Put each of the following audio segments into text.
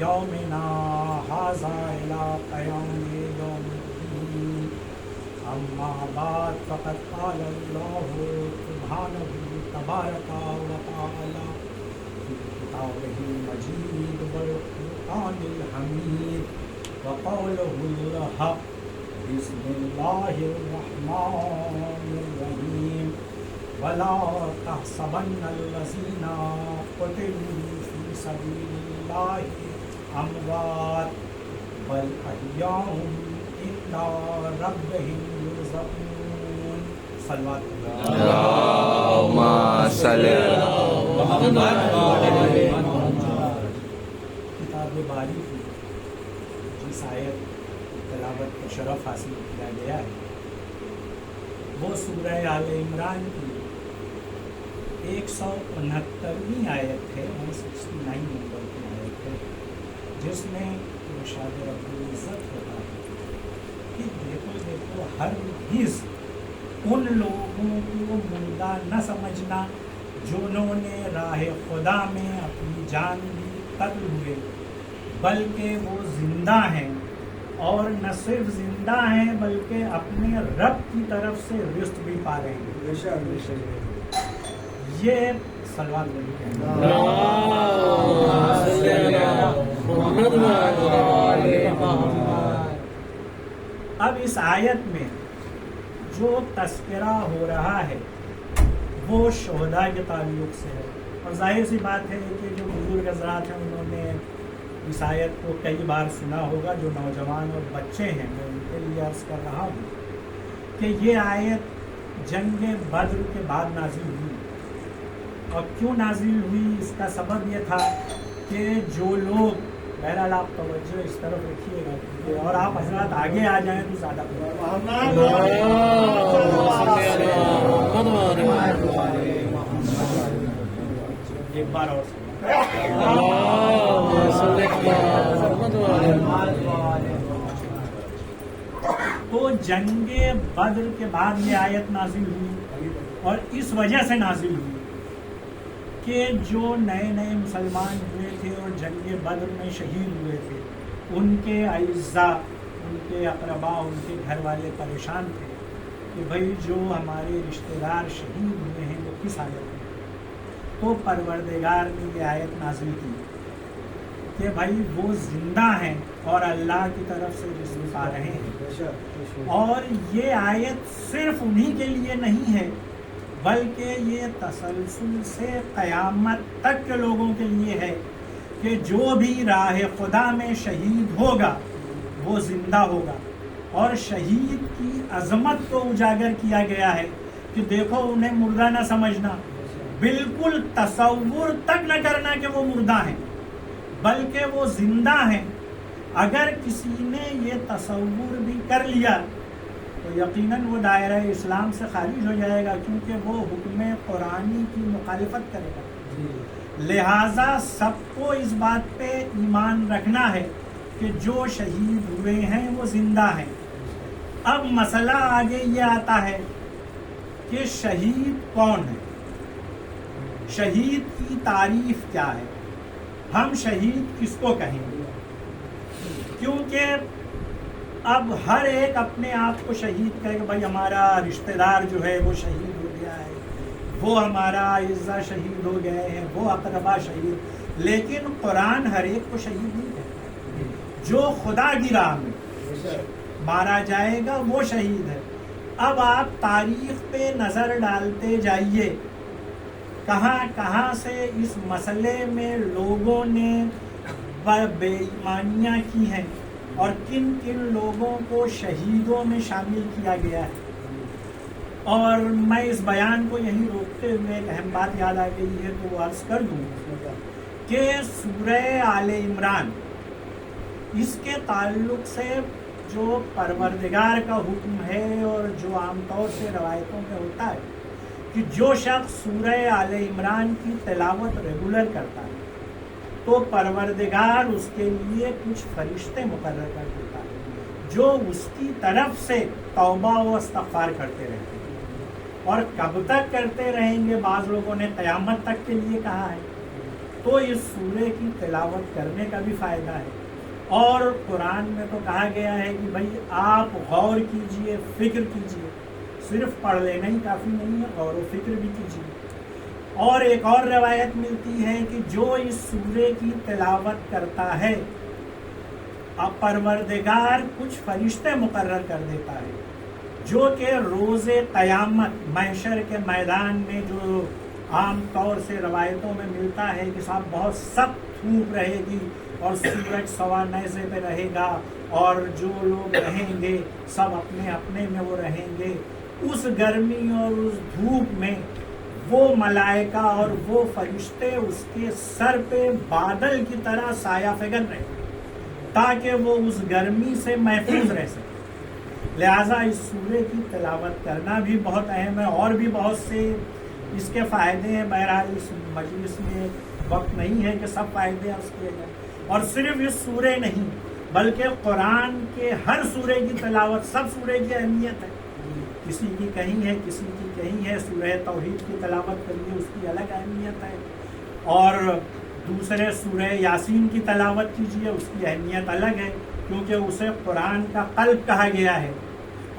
یومنا ھذا الی قیام یوم الدین اما بعد فقد قال اللہ سبحانہ تبارک و تعالی فی کتابہ المجید والقرآن الحمید وقولہ الحق بسم اللہ الرحمن الرحیم ولا تحسبن الذین قتلوا فی سبیل اللہ اموات بل احیاء عند ربهم یرزقون صلوات اللہم صلی کتاب باری کی جس آیت تلاوت کا شرف حاصل کیا گیا ہے وہ سورہ آل عمران کی 169ویں آیت ہے 169 نمبر کی آیت ہے جس میں ارشاد رب العزت ہوتا ہے کہ دیکھو ہرگز ان لوگوں کو مردہ نہ سمجھنا جنہوں نے راہ خدا میں اپنی جان بھی قتل ہوئے بلکہ وہ زندہ ہیں اور نہ صرف زندہ ہیں بلکہ اپنے رب کی طرف سے رزق بھی پا رہے ہیں. یہ صلوات اب اس آیت میں جو تذکرہ ہو رہا ہے وہ شہداء کے تعلق سے ہے اور ظاہر سی بات ہے کہ جو بزرگ حضرات ہیں انہوں نے اس آیت کو کئی بار سنا ہوگا. جو نوجوان اور بچے ہیں میں ان کے لیے عرض کر رہا ہوں کہ یہ آیت جنگ بدر کے بعد نازل ہوئی اور کیوں نازل ہوئی اس کا سبب یہ تھا کہ جو لوگ بہرحال آپ توجہ اس طرف رکھیے گا اور آپ حضرات آگے آ جائیں تو زیادہ ایک بار اور تو جنگ بدر کے بعد یہ آیت نازل ہوئی اور اس وجہ سے نازل ہوئی کہ جو نئے نئے مسلمان ہوئے تھے اور جنگ بدر میں شہید ہوئے تھے ان کے اعزاء ان کے اقربا ان کے گھر والے پریشان تھے کہ بھائی جو ہمارے رشتہ دار شہید ہوئے ہیں وہ کس حالت میں. تو پروردگار نے یہ آیت نازل کی کہ بھائی وہ زندہ ہیں اور اللہ کی طرف سے رزق پا رہے ہیں. اور یہ آیت صرف انہی کے لیے نہیں ہے بلکہ یہ تسلسل سے قیامت تک کے لوگوں کے لیے ہے کہ جو بھی راہ خدا میں شہید ہوگا وہ زندہ ہوگا. اور شہید کی عظمت کو اجاگر کیا گیا ہے کہ دیکھو انہیں مردہ نہ سمجھنا، بالکل تصور تک نہ کرنا کہ وہ مردہ ہیں بلکہ وہ زندہ ہیں. اگر کسی نے یہ تصور بھی کر لیا تو یقیناً وہ دائرہ اسلام سے خارج ہو جائے گا کیونکہ وہ حکم قرآنی کی مخالفت کرے گا. لہٰذا سب کو اس بات پہ ایمان رکھنا ہے کہ جو شہید ہوئے ہیں وہ زندہ ہیں. اب مسئلہ آگے یہ آتا ہے کہ شہید کون ہے، شہید کی تعریف کیا ہے، ہم شہید کس کو کہیں گے. کیونکہ اب ہر ایک اپنے آپ کو شہید کہے کہ بھائی ہمارا رشتہ دار جو ہے وہ شہید ہو گیا ہے، وہ ہمارا اعزا شہید ہو گئے ہیں، وہ اقربا شہید. لیکن قرآن ہر ایک کو شہید نہیں کہتا. جو خدا کی راہ میں مارا جائے گا وہ شہید ہے. اب آپ تاریخ پہ نظر ڈالتے جائیے کہاں کہاں سے اس مسئلے میں لوگوں نے بے ایمانیاں کی ہیں اور کن کن لوگوں کو شہیدوں میں شامل کیا گیا ہے. اور میں اس بیان کو یہیں روکتے ہوئے ایک اہم بات یاد آ گئی ہے تو وہ عرض کر دوں کہ سورہ آل عمران اس کے تعلق سے جو پروردگار کا حکم ہے اور جو عام طور سے روایتوں میں ہوتا ہے کہ جو شخص سورہ آل عمران کی تلاوت ریگولر کرتا ہے تو پروردگار اس کے لیے کچھ فرشتے مقرر کر دیتا ہے جو اس کی طرف سے توبہ و استغفار کرتے رہتے ہیں. اور کب تک کرتے رہیں گے؟ بعض لوگوں نے قیامت تک کے لیے کہا ہے. تو اس سورے کی تلاوت کرنے کا بھی فائدہ ہے. اور قرآن میں تو کہا گیا ہے کہ بھائی آپ غور کیجئے، فکر کیجئے، صرف پڑھ لینا ہی کافی نہیں ہے، غور و فکر بھی کیجئے. اور ایک اور روایت ملتی ہے کہ جو اس سورے کی تلاوت کرتا ہے پروردگار کچھ فرشتے مقرر کر دیتا ہے جو کہ روز قیامت محشر کے میدان میں، جو عام طور سے روایتوں میں ملتا ہے کہ صاحب بہت سخت دھوپ رہے گی اور سورج سوا نیزے پہ رہے گا اور جو لوگ رہیں گے سب اپنے اپنے میں وہ رہیں گے، اس گرمی اور اس دھوپ میں وہ ملائکہ اور وہ فرشتے اس کے سر پہ بادل کی طرح سایہ فگن رہے تاکہ وہ اس گرمی سے محفوظ رہ سکے. لہٰذا اس سورے کی تلاوت کرنا بھی بہت اہم ہے، اور بھی بہت سے اس کے فائدے ہیں. بہرحال اس مجلس میں وقت نہیں ہے کہ سب فائدے عرض کیے جائیں. اور صرف اس سورے نہیں بلکہ قرآن کے ہر سورے کی تلاوت، سب سورے کی اہمیت ہے. کسی کی کہیں ہے، کسی کی کہیں ہے. سورہ توحید کی تلاوت کریے، اس کی الگ اہمیت ہے. اور دوسرے سورہ یاسین کی تلاوت کیجیے، اس کی اہمیت الگ ہے کیونکہ اسے قرآن کا قلب کہا گیا ہے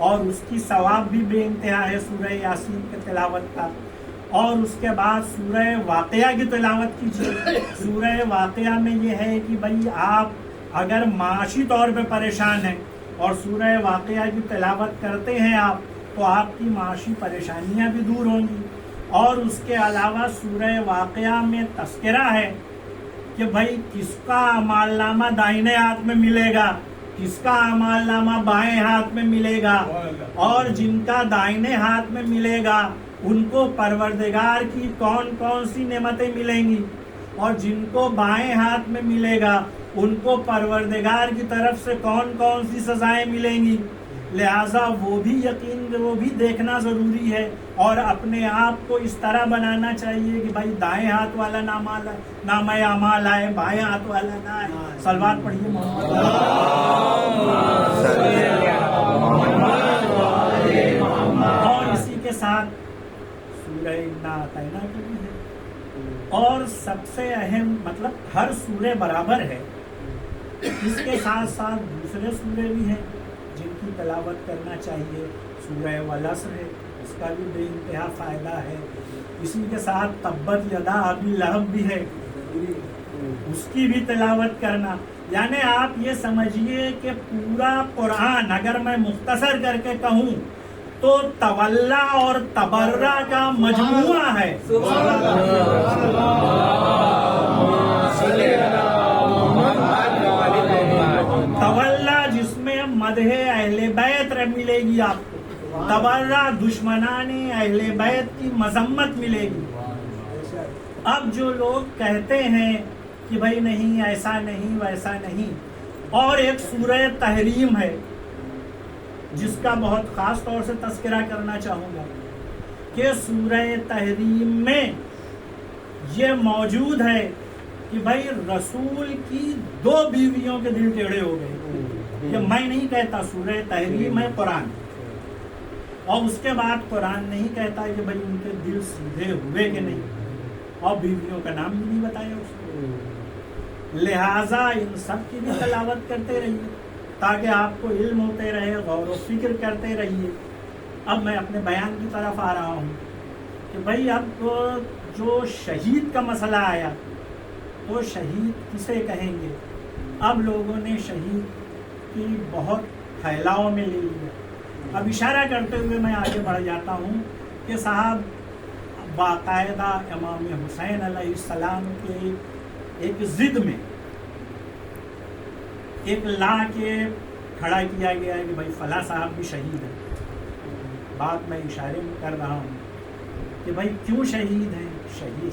اور اس کی ثواب بھی بے انتہا ہے سورہ یاسین کی تلاوت کا. اور اس کے بعد سورہ واقعہ کی تلاوت کیجیے. سورہ واقعہ میں یہ ہے کہ بھائی آپ اگر معاشی طور پہ پریشان ہیں اور سورہ واقعہ کی تلاوت کرتے ہیں آپ، تو آپ کی معاشی پریشانیاں بھی دور ہوں گی. اور اس کے علاوہ سورہ واقعہ میں تذکرہ ہے کہ بھائی کس کا اعمال نامہ دائیں ہاتھ میں ملے گا، کس کا اعمال نامہ بائیں ہاتھ میں ملے گا، اور جن کا دائیں ہاتھ میں ملے گا ان کو پروردگار کی کون کون سی نعمتیں ملیں گی، اور جن کو بائیں ہاتھ میں ملے گا ان کو پروردگار کی طرف سے کون کون سی سزائیں ملیں گی. لہٰذا وہ بھی دیکھنا ضروری ہے اور اپنے آپ کو اس طرح بنانا چاہیے کہ بھائی دائیں ہاتھ والا نامہ اعمال آئے، بائیں ہاتھ والا نہ آئے. صلوات پڑھیے محمد. اور اسی کے ساتھ سورہ انا اعطیناک کی بھی ہے. اور سب سے اہم مطلب ہر سورے برابر ہے، اس کے ساتھ ساتھ دوسرے سورے بھی ہیں جن کی تلاوت کرنا چاہیے. سورہ والعصر ہے، اس کا بھی بے انتہا فائدہ ہے. اسی کے ساتھ تبت یدا ابی لہب بھی ہے، اس کی بھی تلاوت کرنا. یعنی آپ یہ سمجھیے کہ پورا قرآن اگر میں مختصر کر کے کہوں تو تولا اور تبرہ کا مجموعہ ہے. تولا جس میں مدح اہل بیت ملے گی آپ کو، تبرہ دشمنان اہل بیت کی مذمت ملے گی. اب جو لوگ کہتے ہیں کہ بھائی نہیں ایسا نہیں ویسا نہیں، اور ایک سورہ تحریم ہے جس کا بہت خاص طور سے تذکرہ کرنا چاہوں گا کہ سورہ تحریم میں یہ موجود ہے کہ بھائی رسول کی 2 بیویوں کے دل ٹیڑھے ہو گئے. یہ میں نہیں کہتا، سورہ تحریم ہے قرآن، اور اس کے بعد قرآن نہیں کہتا کہ بھائی ان کے دل سیدھے ہوئے کہ نہیں، اور بیویوں کا نام بھی نہیں بتایا اس کو. لہٰذا ان سب کی بھی تلاوت کرتے رہیے تاکہ آپ کو علم ہوتے رہے، غور و فکر کرتے رہیے. اب میں اپنے بیان کی طرف آ رہا ہوں کہ بھائی اب جو شہید کا مسئلہ آیا تو شہید کسے کہیں گے. اب لوگوں نے شہید کی بہت پھیلاؤ میں لے لیا. اب اشارہ کرتے ہوئے میں آگے بڑھ جاتا ہوں کہ صاحب باقاعدہ امام حسین علیہ السلام کے ایک ضد میں ایک لا کے کھڑا کیا گیا ہے کہ بھائی فلاں صاحب بھی شہید ہے. بات میں اشارے میں کر رہا ہوں کہ بھائی کیوں شہید ہیں.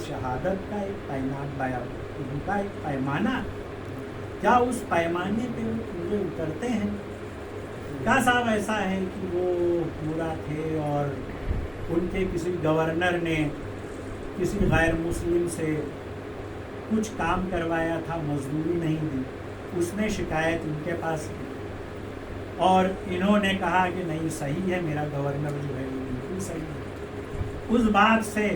شہادت کا ایک ان کا ایک پیمانہ، کیا اس پیمانے پہ وہ پورے اترتے ہیں؟ کیا صاحب ایسا ہے کہ وہ پورا تھے اور ان کے کسی گورنر نے کسی غیر مسلم سے کچھ کام کروایا تھا، مزدوری نہیں دی، اس نے شکایت ان کے پاس کی اور انہوں نے کہا کہ نہیں صحیح ہے، میرا گورنر جو ہے وہ بالکل صحیح ہے. اس بات سے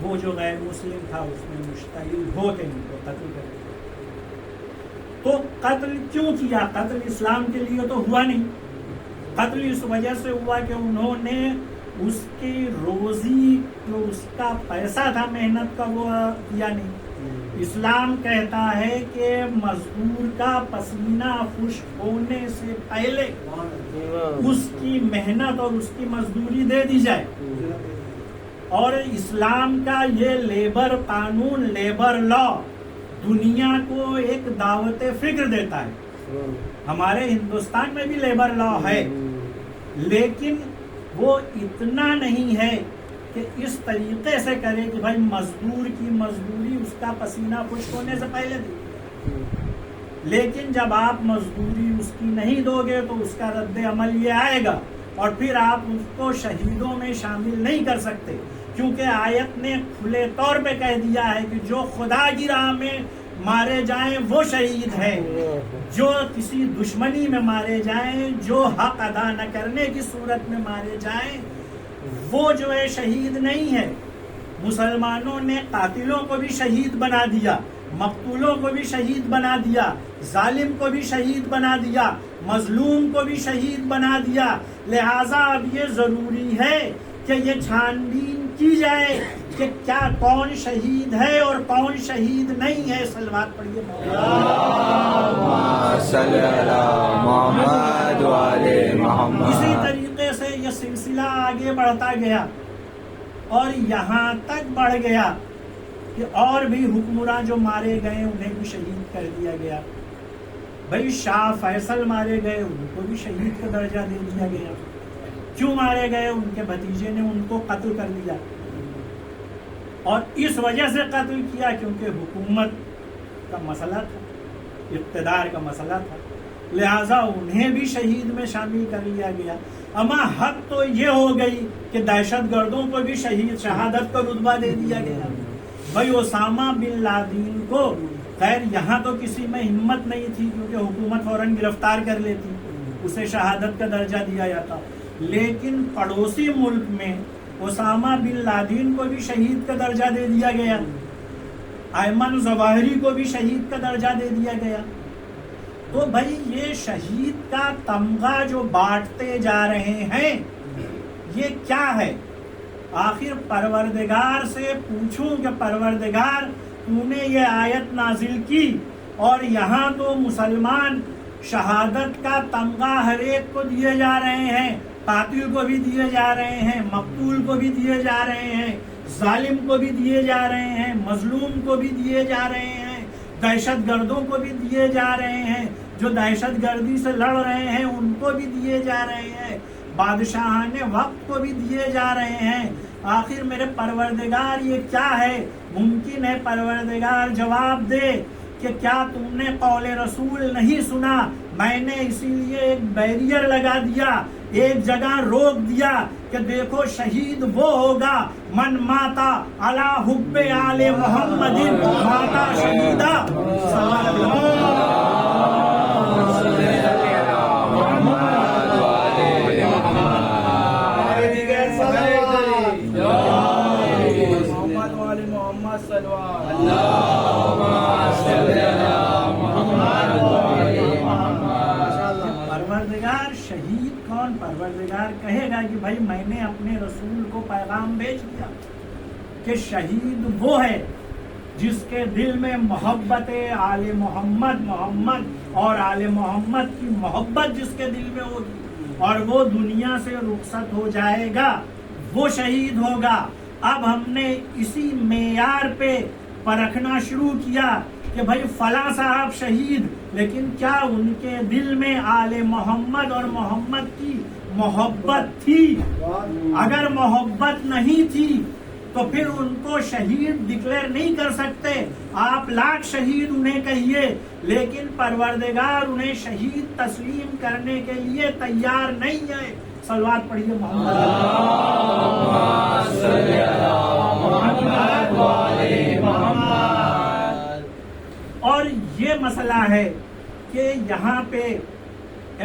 وہ جو غیر مسلم تھا اس میں مشتعل ہو کے ان کو قتل کر دیا۔ تو قتل کیوں کیا؟ قتل اسلام کے لیے تو ہوا نہیں، قتل اس وجہ سے ہوا کہ انہوں نے اس کی روزی جو اس کا پیسہ تھا محنت کا وہ کیا نہیں۔ اسلام کہتا ہے کہ مزدور کا پسینہ خشک ہونے سے پہلے اس کی محنت اور اس کی مزدوری دے دی جائے، اور اسلام کا یہ لیبر قانون، لیبر لا دنیا کو ایک دعوت فکر دیتا ہے۔ ہمارے ہندوستان میں بھی لیبر لا ہے، لیکن وہ اتنا نہیں ہے کہ اس طریقے سے کرے کہ بھائی مزدور کی مزدوری اس کا پسینہ خشک ہونے سے پہلے دے، لیکن جب آپ مزدوری اس کی نہیں دو گے تو اس کا رد عمل یہ آئے گا، اور پھر آپ اس کو شہیدوں میں شامل نہیں کر سکتے، کیونکہ آیت نے کھلے طور پہ کہہ دیا ہے کہ جو خدا کی راہ میں مارے جائیں وہ شہید ہے، جو کسی دشمنی میں مارے جائیں، جو حق ادا نہ کرنے کی صورت میں مارے جائیں، وہ جو ہے شہید نہیں ہے۔ مسلمانوں نے قاتلوں کو بھی شہید بنا دیا، مقتولوں کو بھی شہید بنا دیا، ظالم کو بھی شہید بنا دیا، مظلوم کو بھی شہید بنا دیا۔ لہٰذا اب یہ ضروری ہے کہ یہ چھان بین کی جائے کہ کیا کون شہید ہے اور کون شہید نہیں ہے۔ صلوات پڑھیے صلی اللہ محمد وعلی محمد۔ اسی طریقے سے یہ سلسلہ آگے بڑھتا گیا اور یہاں تک بڑھ گیا کہ اور بھی حکمراں جو مارے گئے انہیں بھی شہید کر دیا گیا۔ بھائی شاہ فیصل مارے گئے، ان کو بھی شہید کا درجہ دے دیا گیا۔ کیوں مارے گئے؟ ان کے بھتیجے نے ان کو قتل کر دیا، اور اس وجہ سے قتل کیا کیونکہ حکومت کا مسئلہ تھا، اقتدار کا مسئلہ تھا، لہٰذا انہیں بھی شہید میں شامل کر لیا گیا۔ اما حد تو یہ ہو گئی کہ دہشت گردوں کو بھی شہادت کا رتبہ دے دیا گیا۔ بھائی اسامہ بن لادن کو، خیر یہاں تو کسی میں ہمت نہیں تھی کیونکہ حکومت فوراً گرفتار کر لیتی، اسے شہادت کا درجہ دیا جاتا، لیکن پڑوسی ملک میں اسامہ بن لادن کو بھی شہید کا درجہ دے دیا گیا، ایمن ظواہری کو بھی شہید کا درجہ دے دیا گیا۔ تو بھائی یہ شہید کا تمغہ جو بانٹتے جا رہے ہیں یہ کیا ہے؟ آخر پروردگار سے پوچھوں کہ پروردگار تو نے یہ آیت نازل کی اور یہاں تو مسلمان شہادت کا تمغہ ہر ایک کو دیے جا رہے ہیں، قاتل کو بھی دیے جا رہے ہیں، مقتول کو بھی دیے جا رہے ہیں، ظالم کو بھی دیے جا رہے ہیں، مظلوم کو بھی دیے جا رہے ہیں، دہشت گردوں کو بھی دیے جا رہے ہیں، جو دہشت گردی سے لڑ رہے ہیں ان کو بھی دیے جا رہے ہیں، بادشاہان وقت کو بھی دیے جا رہے ہیں۔ آخر میرے پروردگار یہ کیا ہے؟ ممکن ہے پروردگار جواب دے کہ کیا تم نے قول رسول نہیں سنا؟ میں نے اسی لیے ایک بیریئر لگا دیا، ایک جگہ روک دیا کہ دیکھو شہید وہ ہوگا من ماتا علی حب آل محمد ماتا شہیدا۔ پروردگار شہید کون؟ پروردگار کہے گا کہ بھائی میں نے اپنے رسول کو پیغام بھیج دیا کہ شہید وہ ہے جس کے دل میں محبت آل محمد اور آل محمد کی محبت جس کے دل میں ہوگی اور وہ دنیا سے رخصت ہو جائے گا، وہ شہید ہوگا۔ اب ہم نے اسی معیار پہ پرکھنا شروع کیا کہ بھائی فلاں صاحب شہید، لیکن کیا ان کے دل میں آل محمد اور محمد کی محبت تھی؟ اگر محبت نہیں تھی تو پھر ان کو شہید ڈکلیئر نہیں کر سکتے، آپ لاکھ شہید انہیں کہیے، لیکن پروردگار انہیں شہید تسلیم کرنے کے لیے تیار نہیں ہے۔ صلوات پڑھیے محمد اور یہ مسئلہ ہے کہ یہاں پہ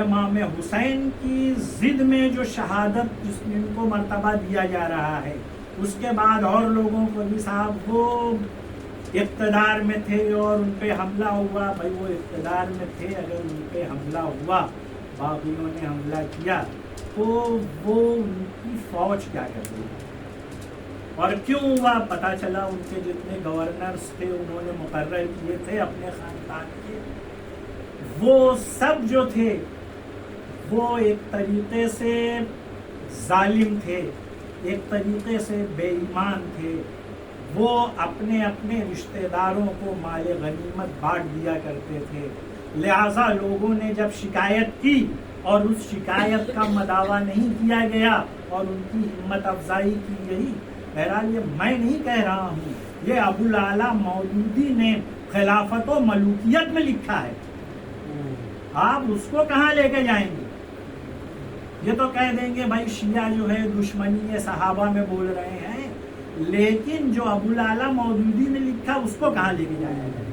امام حسین کی ضد میں جو شہادت جس میں ان کو مرتبہ دیا جا رہا ہے اس کے بعد اور لوگوں کو بھی صاحب وہ اقتدار میں تھے اور ان پہ حملہ ہوا. بھائی وہ اقتدار میں تھے, اگر ان پہ حملہ ہوا, باغیوں نے حملہ کیا, تو وہ ان کی فوج کیا کر رہی ہے اور کیوں ہوا؟ پتا چلا ان کے جتنے گورنرز تھے انہوں نے مقرر کیے تھے اپنے خاندان کے, وہ سب جو تھے وہ ایک طریقے سے ظالم تھے, ایک طریقے سے بے ایمان تھے. وہ اپنے اپنے رشتہ داروں کو مال غنیمت بانٹ دیا کرتے تھے. لہذا لوگوں نے جب شکایت کی اور اس شکایت کا مداوع نہیں کیا گیا اور ان کی ہمت افزائی کی گئی. بہرحال یہ میں نہیں کہہ رہا ہوں, یہ ابو الاعلیٰ مودودی نے خلافت و ملوکیت میں لکھا ہے. آپ اس کو کہاں لے کے جائیں گے؟ یہ تو کہہ دیں گے بھائی شیعہ جو ہے دشمنی صحابہ میں بول رہے ہیں, لیکن جو ابو الاعلیٰ مودودی نے لکھا اس کو کہاں لے کے جایا جائے؟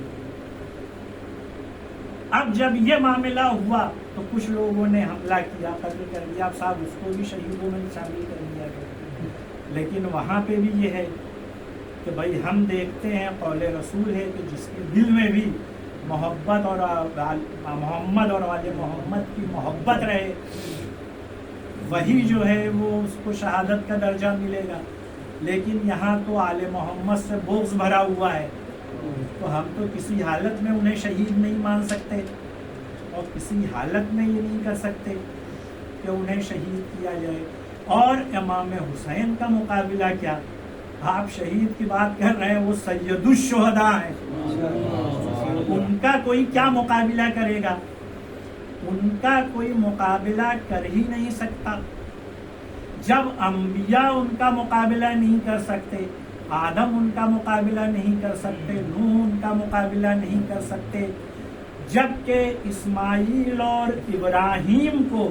اب جب یہ معاملہ ہوا تو کچھ لوگوں نے حملہ کیا, قتل کر دیا. اب صاحب اس کو بھی شہیدوں میں شامل کر دیا گیا. لیکن وہاں پہ بھی یہ ہے کہ بھائی ہم دیکھتے ہیں قول رسول ہے کہ جس کے دل میں بھی محبت اور محمد اور آل محمد کی محبت رہے, وہی جو ہے وہ اس کو شہادت کا درجہ ملے گا. لیکن یہاں تو آل محمد سے بغض بھرا ہوا ہے, تو ہم تو کسی حالت میں انہیں شہید نہیں مان سکتے اور کسی حالت میں یہ نہیں کر سکتے کہ انہیں شہید کیا جائے. اور امام حسین کا مقابلہ کیا؟ آپ شہید کی بات کر رہے ہیں, وہ سید الشہداء ہیں, ان کا کوئی کیا مقابلہ کرے گا؟ ان کا کوئی مقابلہ کر ہی نہیں سکتا. جب انبیاء ان کا مقابلہ نہیں کر سکتے, آدم ان کا مقابلہ نہیں کر سکتے, نوح ان کا مقابلہ نہیں کر سکتے, جبکہ اسماعیل اور ابراہیم کو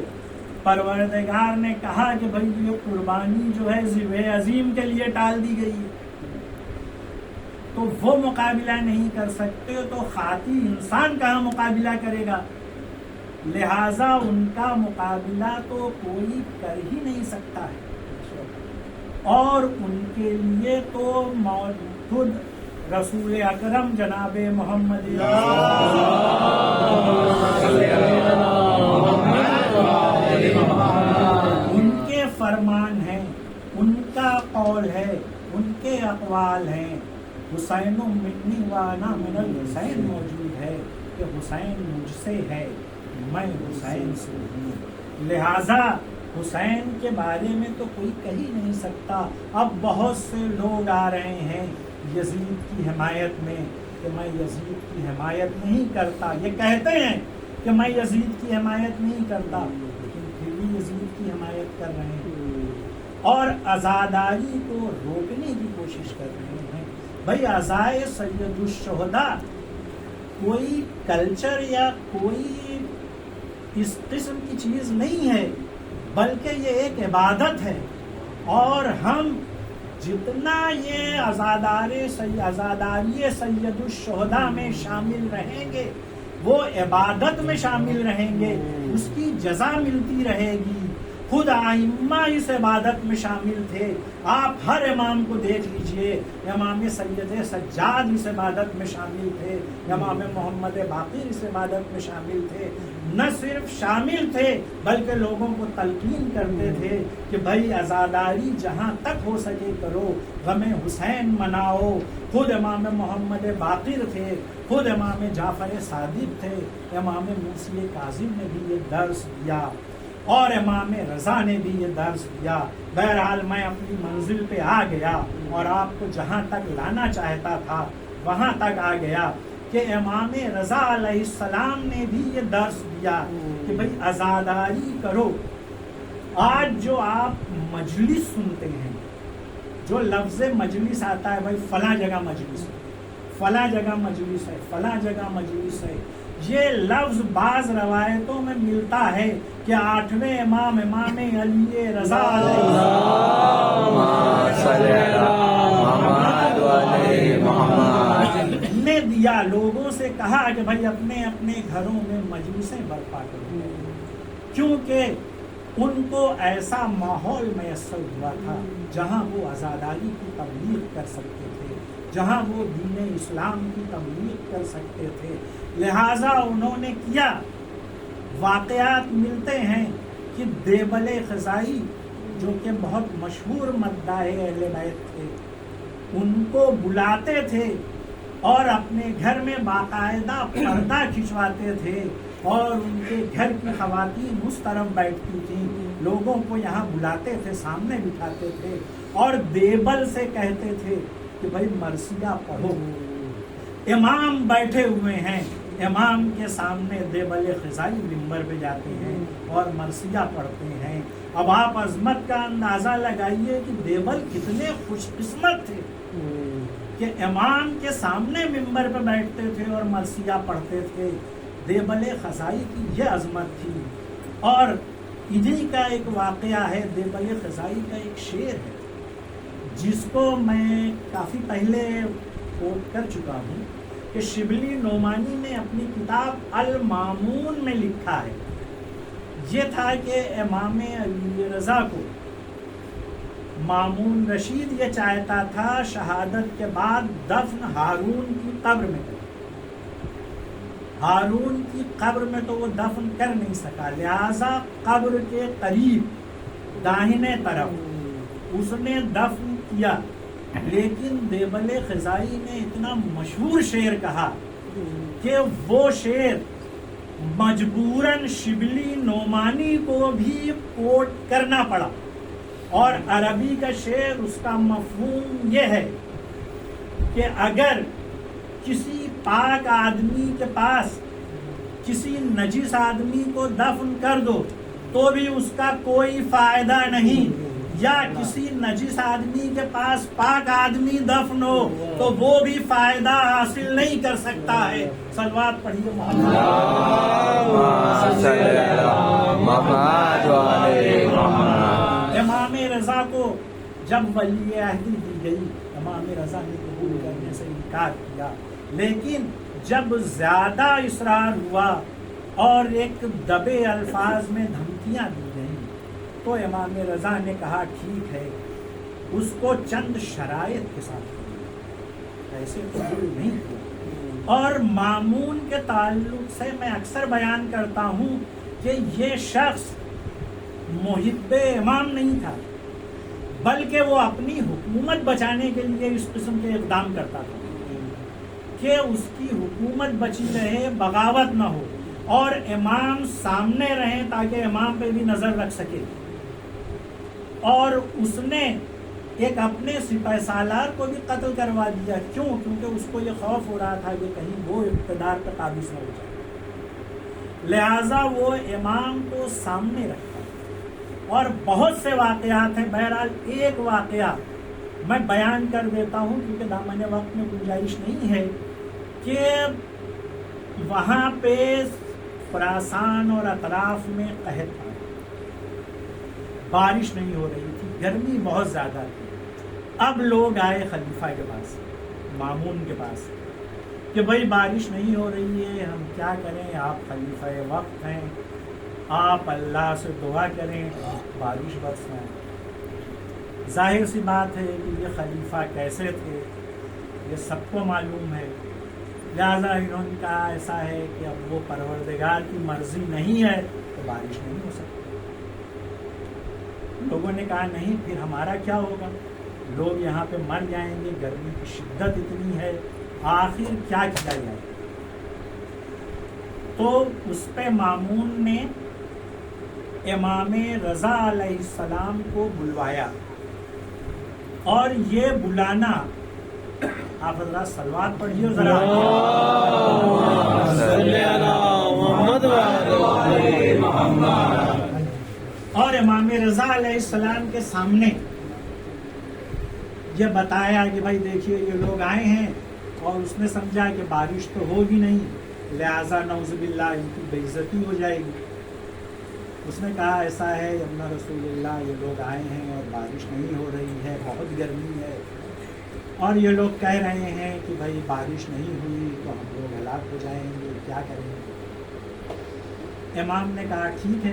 پروردگار نے کہا کہ بھائی یہ قربانی جو ہے ذبح عظیم کے لیے ٹال دی گئی ہے, تو وہ مقابلہ نہیں کر سکتے, تو خاطی انسان کہاں مقابلہ کرے گا؟ لہذا ان کا مقابلہ تو کوئی کر ہی نہیں سکتا ہے. اور ان کے لیے تو خود رسول اکرم جناب محمد ان کے فرمان ہیں, ان کا قول ہے, ان کے اقوال ہیں. حسین منی وانا من الحسین موجود ہے کہ حسین مجھ سے ہے, میں حسین سے ہوں. لہذا حسین کے بارے میں تو کوئی کہہ ہی نہیں سکتا. اب بہت سے لوگ آ رہے ہیں یزید کی حمایت میں کہ میں یزید کی حمایت نہیں کرتا. یہ کہتے ہیں کہ میں یزید کی حمایت نہیں کرتا, لیکن پھر بھی یزید کی حمایت کر رہے ہیں اور عزاداری کو روکنے کی کوشش کر رہے ہیں. بھائی عزائے سید الشہداء کوئی کلچر یا کوئی اس قسم کی چیز نہیں ہے, بلکہ یہ ایک عبادت ہے. اور ہم جتنا یہ عزاداری سید الشہداء میں شامل رہیں گے, وہ عبادت میں شامل رہیں گے, اس کی جزا ملتی رہے گی. خود ائمہ اس عبادت میں شامل تھے. آپ ہر امام کو دیکھ لیجئے, امام سید سجاد اس عبادت میں شامل تھے, امام محمد باقر اس عبادت میں شامل تھے. نہ صرف شامل تھے بلکہ لوگوں کو تلقین کرتے تھے کہ بھائی عزاداری جہاں تک ہو سکے کرو, غم حسین مناؤ. خود امام محمد باقر تھے, خود امام جعفر صادق تھے, امام موسی کاظم نے بھی یہ درس دیا اور امام رضا نے بھی یہ درس دیا. بہرحال میں اپنی منزل پہ آ گیا اور آپ کو جہاں تک لانا چاہتا تھا وہاں تک آ گیا کہ امام رضا علیہ السلام نے بھی یہ درس دیا کہ بھئی عزاداری کرو. آج جو آپ مجلس سنتے ہیں, جو لفظ مجلس آتا ہے, بھئی فلاں جگہ مجلس ہے, فلاں جگہ مجلس ہے, فلاں جگہ مجلس ہے, یہ لفظ بعض روایتوں میں ملتا ہے کہ 8ویں امام امام علی رضا نے دیا. لوگوں سے کہا کہ بھائی اپنے اپنے گھروں میں مجلسیں برپا کرو, کیونکہ ان کو ایسا ماحول میسر ہوا تھا جہاں وہ آزاداری کی تبلیغ کر سکتے تھے، جہاں وہ دین اسلام کی تبلیغ کر سکتے تھے، لہٰذا انہوں نے کیا۔ واقعات ملتے ہیں کہ دیبل خزائی جو کہ بہت مشہور مداح اہل بیت تھے، ان کو بلاتے تھے اور اپنے گھر میں باقاعدہ پردہ کھنچواتے تھے، اور ان کے گھر کی خواتین اس طرف بیٹھتی تھیں، لوگوں کو یہاں بلاتے تھے، سامنے بٹھاتے تھے اور دیبل سے کہتے تھے کہ بھائی مرثیہ پڑھو۔ امام بیٹھے ہوئے ہیں، امام کے سامنے دیبل خزائی منبر پہ جاتے ہیں اور مرثیہ پڑھتے ہیں۔ اب آپ عظمت کا اندازہ لگائیے کہ دیبل کتنے خوش قسمت تھے کہ امام کے سامنے منبر پہ بیٹھتے تھے اور مرثیہ پڑھتے تھے۔ دیبل خزائی کی یہ عظمت تھی۔ اور انہی کا ایک واقعہ ہے، دیبل خزائی کا ایک شعر ہے جس کو میں کافی پہلے کوٹ کر چکا ہوں کہ شبلی نعمانی نے اپنی کتاب المامون میں لکھا ہے۔ یہ تھا کہ امام علی رضا کو مامون رشید یہ چاہتا تھا شہادت کے بعد دفن ہارون کی قبر میں کرے۔ ہارون کی قبر میں تو وہ دفن کر نہیں سکا، لہذا قبر کے قریب داہنے طرف اس نے دفن کیا۔ لیکن دیبل خزائی نے اتنا مشہور شعر کہا کہ وہ شعر مجبوراً شبلی نعمانی کو بھی کوٹ کرنا پڑا، اور عربی کا شعر اس کا مفہوم یہ ہے کہ اگر کسی پاک آدمی کے پاس کسی نجس آدمی کو دفن کر دو تو بھی اس کا کوئی فائدہ نہیں، یا کسی نجس آدمی کے پاس پاک آدمی دفن ہو تو وہ بھی فائدہ حاصل نہیں کر سکتا ہے۔ صلوات پڑھیے محمد۔ امام رضا کو جب ولی عہدی دی گئی، امام رضا نے قبول کرنے سے انکار کیا، لیکن جب زیادہ اصرار ہوا اور ایک دبے الفاظ میں دھمکیاں دی گئیں تو امام رضا نے کہا ٹھیک ہے، اس کو چند شرائط کے ساتھ ایسے قبول نہیں کیا۔ اور مامون کے تعلق سے میں اکثر بیان کرتا ہوں کہ یہ شخص محب امام نہیں تھا، بلکہ وہ اپنی حکومت بچانے کے لیے اس قسم کے اقدام کرتا تھا کہ اس کی حکومت بچی رہے، بغاوت نہ ہو اور امام سامنے رہیں تاکہ امام پہ بھی نظر رکھ سکے۔ اور اس نے ایک اپنے سپہ سالار کو بھی قتل کروا دیا۔ کیوں؟ کیونکہ اس کو یہ خوف ہو رہا تھا کہ کہیں وہ اقتدار پر قابض نہ ہو جائے، لہذا وہ امام کو سامنے رکھا۔ اور بہت سے واقعات ہیں، بہرحال ایک واقعہ میں بیان کر دیتا ہوں کیونکہ دامن وقت میں گنجائش نہیں ہے، کہ وہاں پہ خراسان اور اطراف میں قحط تھا، بارش نہیں ہو رہی تھی، گرمی بہت زیادہ تھی۔ اب لوگ آئے خلیفہ کے پاس، مامون کے پاس، کہ بھائی بارش نہیں ہو رہی ہے، ہم کیا کریں؟ آپ خلیفہ وقت ہیں، آپ اللہ سے دعا کریں بارش برسائیں۔ ظاہر سی بات ہے کہ یہ خلیفہ کیسے تھے یہ سب کو معلوم ہے، لہذا انہوں نے کہا ایسا ہے کہ اب وہ پروردگار کی مرضی نہیں ہے تو بارش نہیں ہو سکتی۔ لوگوں نے کہا نہیں، پھر ہمارا کیا ہوگا؟ لوگ یہاں پہ مر جائیں گے، گرمی کی شدت اتنی ہے، آخر کیا کیا جائے؟ تو اس پہ مامون نے امام رضا علیہ السلام کو بلوایا، اور یہ بلانا، آپ حضرات صلوات پڑھیے ذرا، اور امام رضا علیہ السلام کے سامنے یہ بتایا کہ بھائی دیکھیے یہ لوگ آئے ہیں، اور اس نے سمجھا کہ بارش تو ہوگی نہیں، لہذا نعوذ باللہ ان کی بے عزتی ہو جائے گی۔ اس نے کہا ایسا ہے ابن رسول اللہ، یہ لوگ آئے ہیں اور بارش نہیں ہو رہی ہے، بہت گرمی ہے، اور یہ لوگ کہہ رہے ہیں کہ بھائی بارش نہیں ہوئی تو ہم لوگ ہلاک ہو جائیں گے، کیا کریں گے؟ امام نے کہا ٹھیک ہے،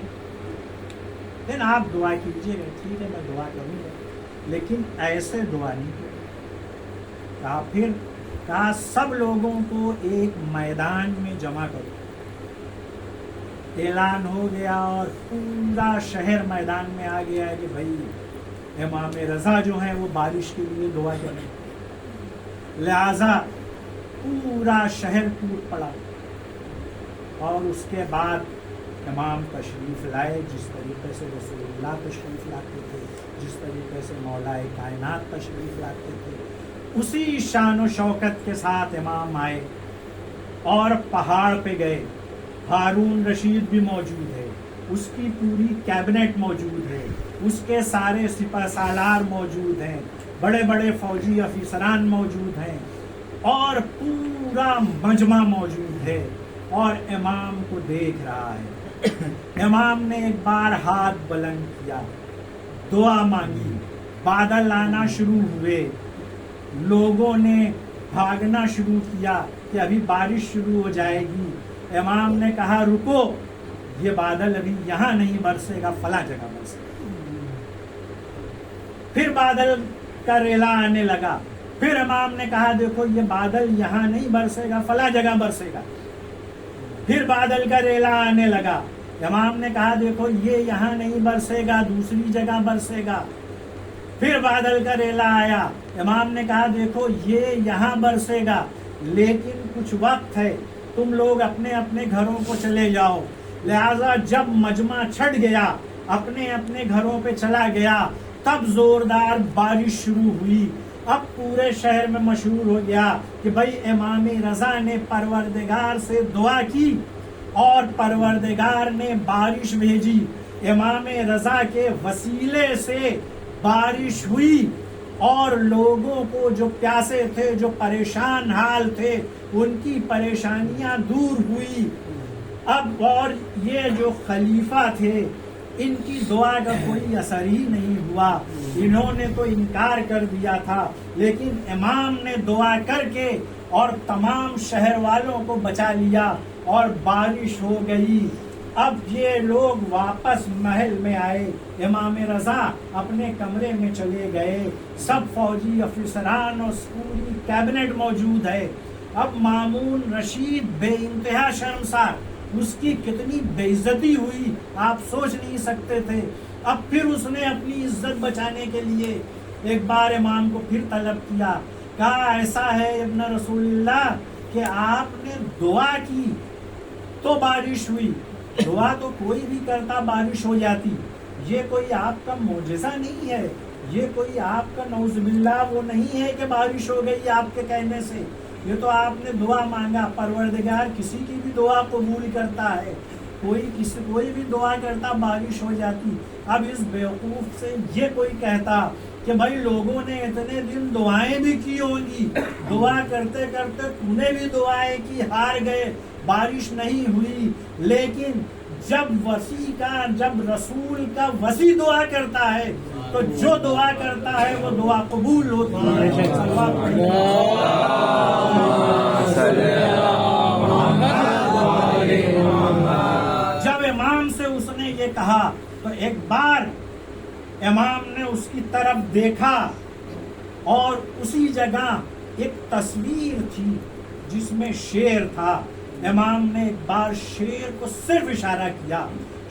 پھر آپ دعا کیجیے گا، ٹھیک ہے میں دعا کروں گا، لیکن ایسے دعا نہیں کریں۔ کہا سب لوگوں کو ایک میدان میں جمع کرو۔ اعلان ہو گیا اور پورا شہر میدان میں آ گیا ہے کہ بھائی امام رضا جو ہیں وہ بارش کے لیے دعا کریں، لہذا پورا شہر ٹوٹ پڑا۔ اور اس کے بعد امام تشریف لائے، جس طریقے سے رسول اللہ تشریف لاتے تھے، جس طریقے سے مولا کائنات تشریف لاتے تھے، اسی شان و شوکت کے ساتھ امام آئے اور پہاڑ پہ گئے۔ ہارون رشید بھی موجود ہے، اس کی پوری کیبنٹ موجود ہے، اس کے سارے سپہ سالار موجود ہیں، بڑے بڑے فوجی افسران موجود ہیں، اور پورا مجمع موجود ہے، اور امام کو دیکھ رہا ہے۔ امام نے ایک بار ہاتھ بلند کیا، دعا مانگی، بادل آنا شروع ہوئے، لوگوں نے بھاگنا شروع کیا کہ ابھی بارش شروع ہو جائے گی۔ امام نے کہا رکو، یہ بادل ابھی یہاں نہیں برسے گا، فلاں جگہ برسے گا۔ پھر بادل کا ریلا آنے لگا، پھر امام نے کہا دیکھو یہ بادل یہاں نہیں برسے گا، فلاں جگہ برسے گا۔ پھر بادل کا ریلا آنے لگا، امام نے کہا دیکھو یہ یہاں نہیں برسے گا، دوسری جگہ برسے گا۔ پھر بادل کا ریلا آیا، امام نے کہا دیکھو یہ یہاں برسے گا، لیکن کچھ وقت ہے، تم لوگ اپنے اپنے گھروں کو چلے جاؤ۔ لہذا جب مجمع چھٹ گیا، اپنے اپنے گھروں پہ چلا گیا، تب زوردار بارش شروع ہوئی۔ اب پورے شہر میں مشہور ہو گیا کہ بھائی امام رضا نے پروردگار سے دعا کی اور پروردگار نے بارش بھیجی، امام رضا کے وسیلے سے بارش ہوئی، اور لوگوں کو جو پیاسے تھے، جو پریشان حال تھے، ان کی پریشانیاں دور ہوئی۔ اب اور یہ جو خلیفہ تھے، ان کی دعا کا کوئی اثر ہی نہیں ہوا، انہوں نے تو انکار کر دیا تھا، لیکن امام نے دعا کر کے اور تمام شہر والوں کو بچا لیا اور بارش ہو گئی۔ اب یہ لوگ واپس محل میں آئے، امام رضا اپنے کمرے میں چلے گئے، سب فوجی افسران اور پوری کیبنٹ موجود ہے۔ اب مامون رشید بے انتہا شرمسار، اس کی کتنی بے عزتی ہوئی آپ سوچ نہیں سکتے تھے۔ اب پھر اس نے اپنی عزت بچانے کے لیے ایک بار امام کو پھر طلب کیا، کہا ایسا ہے ابن رسول اللہ کہ آپ نے دعا کی تو بارش ہوئی، دعا تو کوئی بھی کرتا بارش ہو جاتی، یہ کوئی آپ کا معجزہ نہیں ہے، یہ کوئی آپ کا نعوذ باللہ وہ نہیں ہے کہ بارش ہو گئی آپ کے کہنے سے، یہ تو آپ نے دعا مانگا، پروردگار کسی کی بھی دعا قبول کرتا ہے، کوئی بھی دعا کرتا بارش ہو جاتی۔ اب اس بیوقوف سے یہ کوئی کہتا کہ بھائی لوگوں نے اتنے دن دعائیں بھی کی ہوں گی، دعا کرتے کرتے تو نے بھی دعائیں کی، ہار گئے، بارش نہیں ہوئی، لیکن جب رسول کا وسیع دعا کرتا ہے تو جو دعا کرتا ہے وہ دعا قبول ہوتی ہے۔ جب امام سے اس نے یہ کہا تو ایک بار امام نے اس کی طرف دیکھا اور اسی جگہ ایک تصویر تھی جس میں شیر تھا۔ امام نے ایک بار شیر کو صرف اشارہ کیا،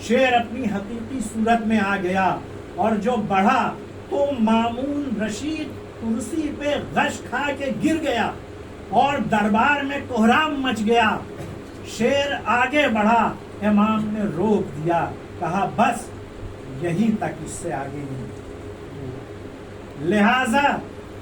شیر اپنی حقیقی صورت میں آ گیا، اور جو بڑھا تو مامون رشید کرسی پہ غش کھا کے گر گیا اور دربار میں کوہرام مچ گیا۔ شیر آگے بڑھا، امام نے روک دیا، کہا بس یہیں تک، اس سے آگے نہیں۔ لہذا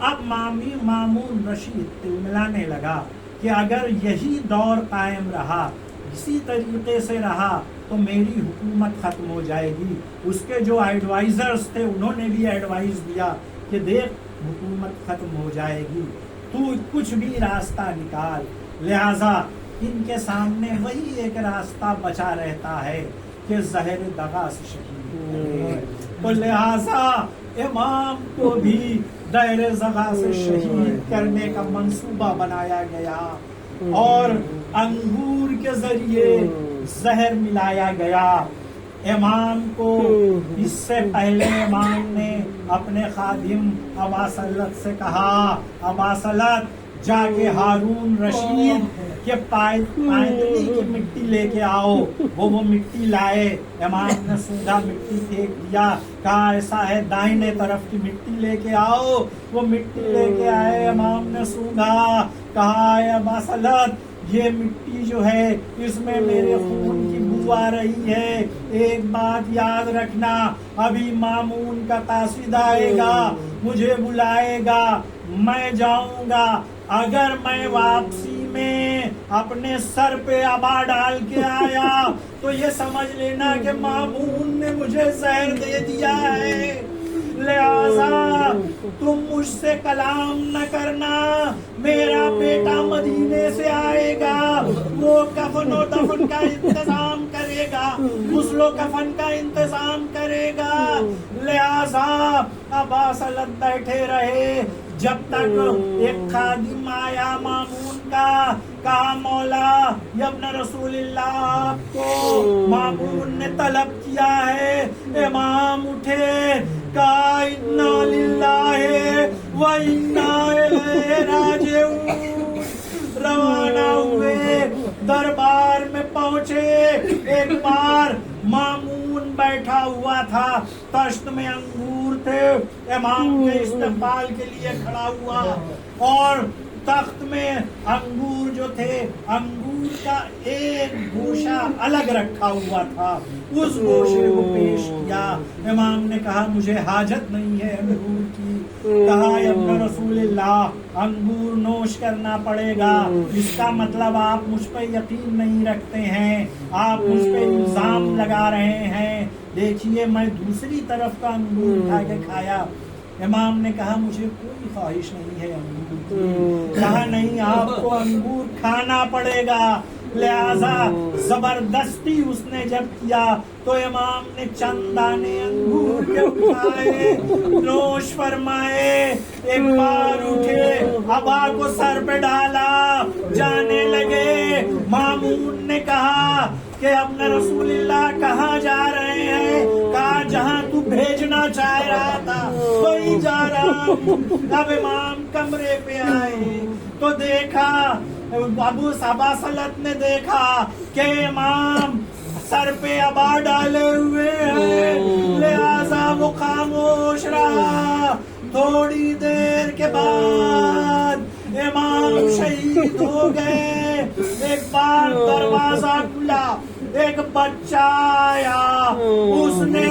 اب مامون رشید تلملانے لگا کہ اگر یہی دور قائم رہا، اسی طریقے سے رہا تو میری حکومت ختم ہو جائے گی۔ اس کے جو ایڈوائزرز تھے انہوں نے بھی ایڈوائز دیا کہ دیکھ حکومت ختم ہو جائے گی، تو کچھ بھی راستہ نکال۔ لہذا ان کے سامنے وہی ایک راستہ بچا رہتا ہے کہ زہر دغا سے شہید کرے، تو لہذا امام کو بھی دیر زغا سے شہید کرنے کا منصوبہ بنایا گیا اور انگور کے ذریعے زہر ملایا گیا۔ امام کو اس سے پہلے امام نے اپنے خادم ابا سلط سے کہا، ابا سلط جا کے ہارون رشید کے پائتلی کی مٹی لے کے آؤ۔ وہ مٹی لائے، امام نے سونگا مٹی پھینک دیا، کہا ایسا ہے دائیں طرف کی مٹی لے کے آؤ۔ وہ مٹی لے کے آئے، امام نے سونگا، کہا اے ابا سلط یہ مٹی جو ہے اس میں میرے خون کی بو آ رہی ہے، ایک بات یاد رکھنا، ابھی مامون کا قاصد آئے گا، مجھے بلائے گا، میں جاؤں گا، اگر میں واپسی میں اپنے سر پہ آبا ڈال کے آیا تو یہ سمجھ لینا کہ مامون نے مجھے زہر دے دیا ہے، لہذا تم مجھ سے کلام نہ کرنا، میرا بیٹا مدینے سے آئے گا، وہ کفن و دفن کا انتظام کرے گا، غسل و کفن کا انتظام کرے گا۔ لہذا ابا سلط بیٹھے رہے جب تک ایک خادم آیا مامون کا، کہا مولا یہ ابن رسول اللہ آپ کو مامون نے طلب کیا ہے۔ امام اٹھے، کہا انا للہ و انا الیہ راجعون، روانہ ہوئے، دربار میں پہنچے۔ ایک بار مامون بیٹھا ہوا تھا، تشت میں انگور تھے، امام کے استقبال کے لیے کھڑا ہوا اور تخت میں انگور جو تھے، انگور کا ایک گوشہ الگ رکھا ہوا تھا، اس گوشے کو پیش کیا۔ امام نے کہا مجھے حاجت نہیں ہے انگور کی، کہا ابن رسول اللہ انگور نوش کرنا پڑے گا، اس کا مطلب آپ مجھ پہ یقین نہیں رکھتے ہیں، آپ مجھ پہ الزام لگا رہے ہیں، دیکھیے میں دوسری طرف کا انگور اٹھا کے کھایا۔ امام نے کہا مجھے کوئی خواہش نہیں ہے انگور کی، کہا نہیں آپ کو انگور کھانا پڑے گا۔ لہذا زبردستی اس نے جب کیا تو امام نے چند دانے انگور کے اٹھائے، نوش فرمائے، ایک بار اٹھے، ابا کو سر پہ ڈالا، جانے لگے۔ مامون نے کہا کہ ابن رسول اللہ کہاں جا رہے ہیں؟ کہا جہاں تو بھیجنا چاہ رہا تھا وہی جا رہا ہوں۔ اب امام کمرے پہ آئے تو دیکھا، ابو ابا سلط نے دیکھا کہ امام سر پہ ابا ڈالے ہوئے ہیں، لہذا وہ خاموش رہا۔ تھوڑی دیر کے بعد امام شہید ہو گئے۔ ایک بار دروازہ کھلا، ایک بچہ آیا، اس نے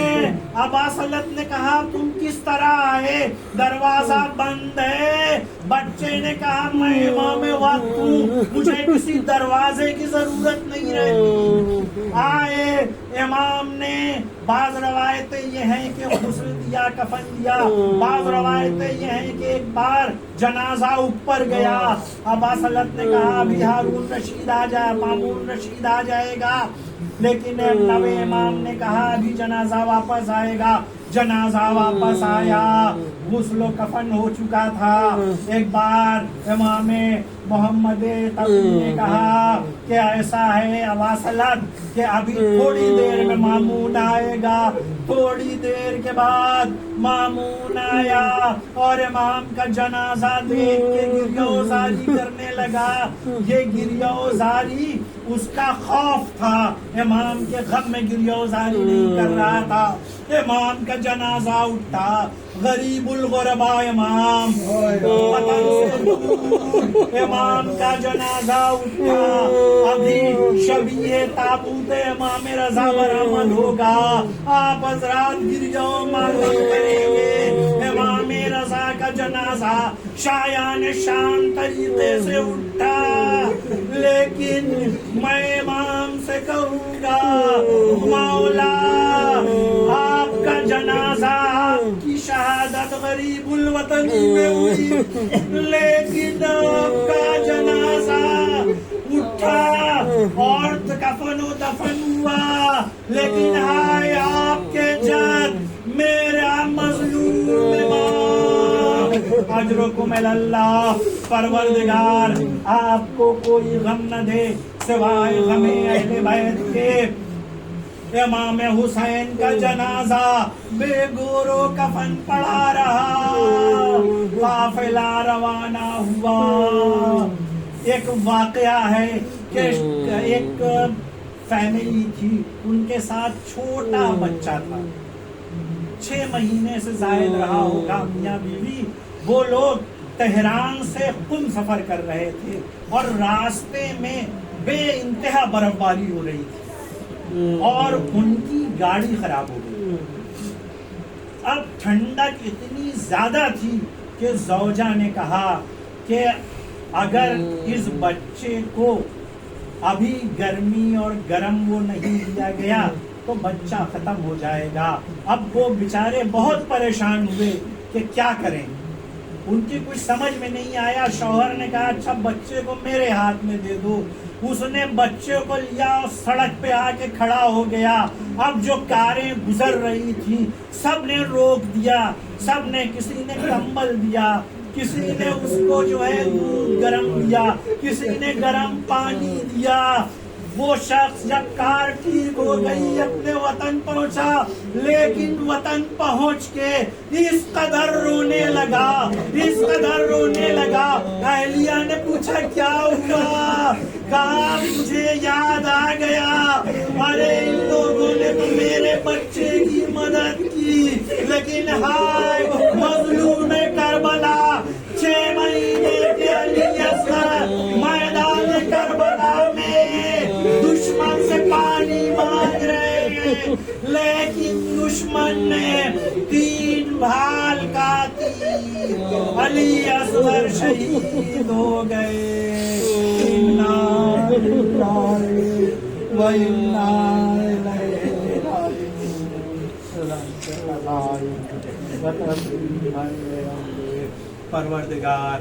ابا سلط نے کہا تم کس طرح آئے؟ دروازہ بند ہے۔ بچے نے کہا میں امام وقت ہوں، مجھے کسی دروازے کی ضرورت نہیں رہتی۔ آئے، امام نے، بعض روایتیں یہ ہیں کہ غسل دیا، کفن دیا، بعض روایتیں یہ ہیں کہ ایک بار جنازہ اوپر گیا۔ ابا سلط نے کہا ابھی ہارون رشید آ جائے، مامون رشید آ جائے گا، لیکن نوے امام نے کہا ابھی جنازہ واپس آئے گا۔ جنازہ واپس آیا، غسل و کفن ہو چکا تھا۔ ایک بار امام محمد تقی نے کہا کہ ایسا ہے ابا سلط کہ ابھی تھوڑی دیر میں مامون آئے گا۔ تھوڑی دیر کے بعد مامون آیا اور امام کا جنازہ دیکھ کے گریہ زاری کرنے لگا۔ یہ گریہ زاری اس کا خوف تھا، امام کے غم میں گریہ زاری نہیں کر رہا تھا۔ امام کا جنازہ اٹھا، غریب الغربا امام، وطن سے دور امام کا جنازہ اٹھا۔ ابھی شبیہ تابوت امام رضا برآمد ہوگا، آپ حضرات گریہ ماتم کریں گے۔ امام رضا کا جنازہ شایان شان طریقے سے اٹھا، لیکن میں امام سے کہوں گا مولا آپ کا جنازہ، آپ کی شہادت غریب الوطنی میں ہوئی، لیکن آپ کا جنازہ اٹھا اور کفن و دفن ہوا، لیکن ہائے آپ کے جد میرا مظلوم امام، اجرکم اللہ، پروردگار آپ کو کوئی غم نہ دے سوائے غم اہل بیت کے۔ امام حسین کا جنازہ بے گورو کفن پڑا رہا، قافلہ روانہ ہوا۔ ایک واقعہ ہے کہ ایک فیملی تھی، ان کے ساتھ چھوٹا بچہ تھا، 6 مہینے سے زائد رہا ہوگا، میاں بیوی۔ وہ لوگ تہران سے قم سفر کر رہے تھے اور راستے میں بے انتہا برف باری ہو رہی تھی اور ان کی گاڑی خراب ہو گئی۔ اب ٹھنڈک اتنی زیادہ تھی کہ زوجہ نے کہا کہ اگر اس بچے کو ابھی گرمی اور گرم وہ نہیں دیا گیا تو بچہ ختم ہو جائے گا۔ اب وہ بیچارے بہت پریشان ہوئے کہ کیا کریں، ان کی کچھ سمجھ میں نہیں آیا۔ شوہر نے کہا اچھا بچے کو میرے ہاتھ میں دے دو۔ اس نے بچے کو لیا اور سڑک پہ آ کے کھڑا ہو گیا۔ اب جو کاریں گزر رہی تھی سب نے روک دیا، سب نے، کسی نے کمبل دیا، کسی نے اس کو جو ہے دودھ گرم دیا، کسی نے گرم پانی دیا۔ وہ شخص جب کار ٹھیک ہو گئی اپنے وطن پہنچا، لیکن وطن پہنچ کے اس قدر رونے لگا، اس قدر رونے لگا۔ اہلیہ نے پوچھا کیا ہوا؟ کہا مجھے یاد آ گیا، ارے ان لوگوں نے تو میرے بچے کی مدد کی، لیکن ہائے مظلوم کربلا، 6 مہینے کے علی اصغر میدان کربلا میں دشمن سے پانی مانگ رہے ہیں، لیکن دشمن نے 3 بھال کا تیر، علی اصغر شہید ہو گئے۔ انا للہ و انا الیہ راجعون۔ پروردگار